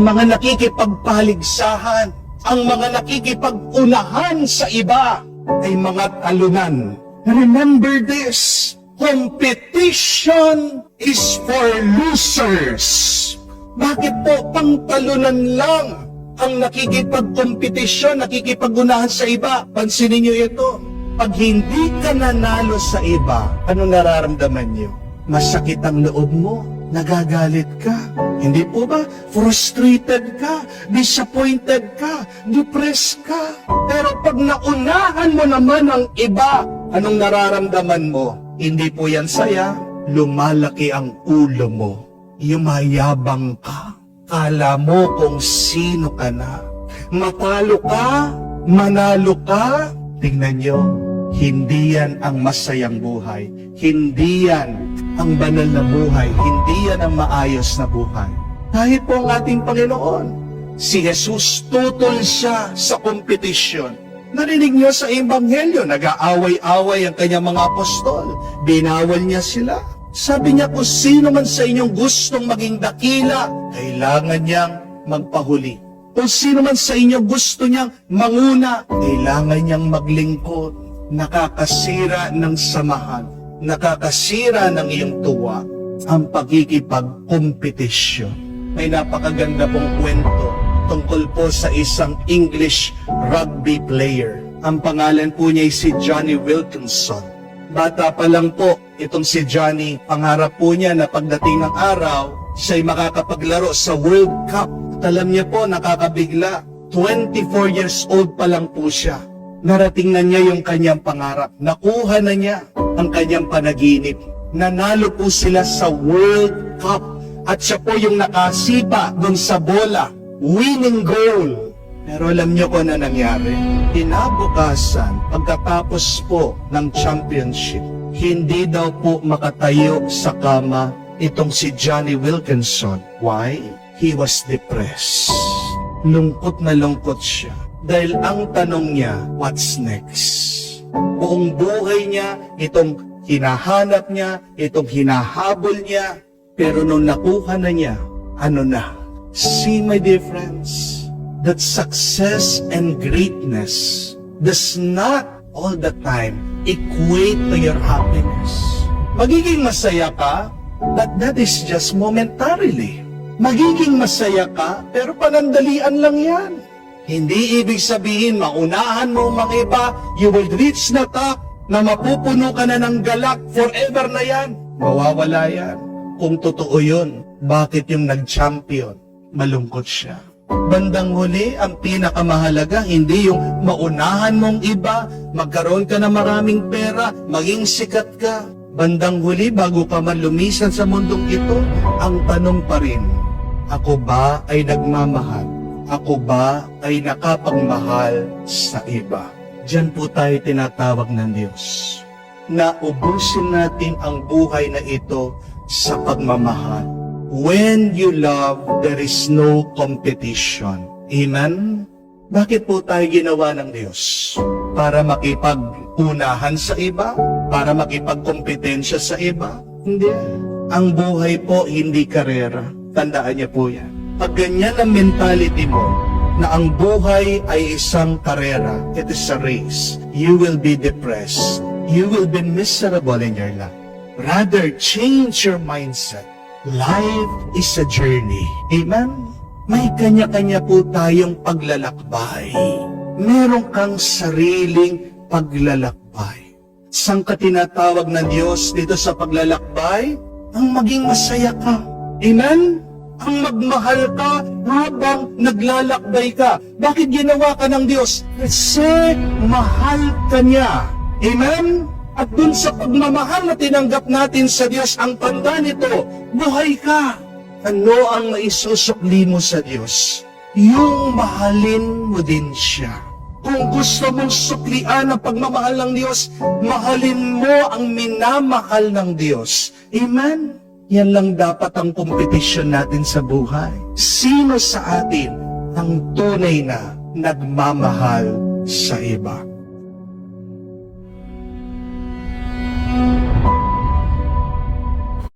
Mga nakikipagpaligsahan, ang mga nakikipag-unahan sa iba ay mga talunan. Remember this, competition is for losers. Bakit po pangtalunan lang ang nakikipag-kompetisyon, nakikipag-unahan sa iba? Pansinin niyo ito. Pag hindi ka nanalo sa iba, ano nararamdaman niyo? Masakit ang loob mo, nagagalit ka. Hindi po ba? Frustrated ka, disappointed ka, depressed ka. Pero pag naunahan mo naman ang iba, anong nararamdaman mo? Hindi po yan saya. Lumalaki ang ulo mo. Yumayabang ka. Kala mo kung sino ka na. Matalo ka, manalo ka. Tingnan nyo, hindi yan ang masayang buhay. Hindi yan ang banal na buhay. Hindi yan ang maayos na buhay. Kahit po ang ating Panginoon, si Jesus tutol siya sa kompetisyon. Narinig niyo sa Ebanghelyo, nag-aaway-away ang kanyang mga apostol. Binawal niya sila. Sabi niya, kung sino man sa inyong gustong maging dakila, kailangan niyang magpahuli. Kung sino man sa inyo gusto niyang manguna, kailangan niyang maglingkod. Nakakasira ng samahan, nakakasira ng iyong tuwa, ang pagkikipagkompetisyon. May napakaganda pong kwento tungkol po sa isang English rugby player. Ang pangalan po niya ay si Johnny Wilkinson. Bata pa lang po itong si Johnny, pangarap po niya na pagdating ng araw, siya'y makakapaglaro sa World Cup. Alam niya po, nakakabigla, 24 years old pa lang po siya. Narating na niya yung kanyang pangarap. Nakuha na niya ang kanyang panaginip. Nanalo po sila sa World Cup. At siya po yung nakasipa doon sa bola. Winning goal. Pero alam niyo kung ano nangyari? Kinabukasan, pagkatapos po ng championship, hindi daw po makatayo sa kama itong si Johnny Wilkinson. Why? He was depressed. Lungkot na lungkot siya. Dahil ang tanong niya, what's next? Buong buhay niya, itong hinahanap niya, itong hinahabol niya, pero nung nakuha na niya, ano na? See, my dear friends, that success and greatness does not all the time equate to your happiness. Magiging masaya ka, but that is just momentarily. Magiging masaya ka, pero panandalian lang yan. Hindi ibig sabihin, maunahan mo mga iba, you will reach the top, na mapupuno ka na ng galak, forever na yan. Mawawala yan. Kung totoo yun, bakit yung nag-champion, malungkot siya? Bandang huli, ang pinakamahalaga, hindi yung maunahan mong iba, magkaroon ka ng maraming pera, maging sikat ka. Bandang huli, bago ka man lumisan sa mundong ito, ang tanong pa rin, ako ba ay nagmamahal? Ako ba ay nakapagmahal sa iba? Diyan po tayo tinatawag ng Diyos. Na ubusin natin ang buhay na ito sa pagmamahal. When you love, there is no competition. Amen? Bakit po tayo ginawa ng Diyos? Para makipag-unahan sa iba? Para makipagkompetensya sa iba? Hindi. Ang buhay po hindi karera. Tandaan niyo po yan. Pag ganyan ang mentality mo, na ang buhay ay isang karera, it is a race, you will be depressed. You will be miserable in your life. Rather, change your mindset. Life is a journey. Amen? May kanya-kanya po tayong paglalakbay. Meron kang sariling paglalakbay. Saan ka tinatawag ng Diyos dito sa paglalakbay? Ang maging masaya ka. Amen? Ang magmahal ka habang naglalakbay ka. Bakit ginawa ka ng Diyos? Kasi mahal ka niya. Amen? At dun sa pagmamahal na tinanggap natin sa Diyos, ang tanda nito, buhay ka. Ano ang maisusukli mo sa Diyos? Yung mahalin mo din siya. Kung gusto mong suklian ang pagmamahal ng Diyos, mahalin mo ang minamahal ng Diyos. Amen? Yan lang dapat ang kompetisyon natin sa buhay. Sino sa atin ang tunay na nagmamahal sa iba?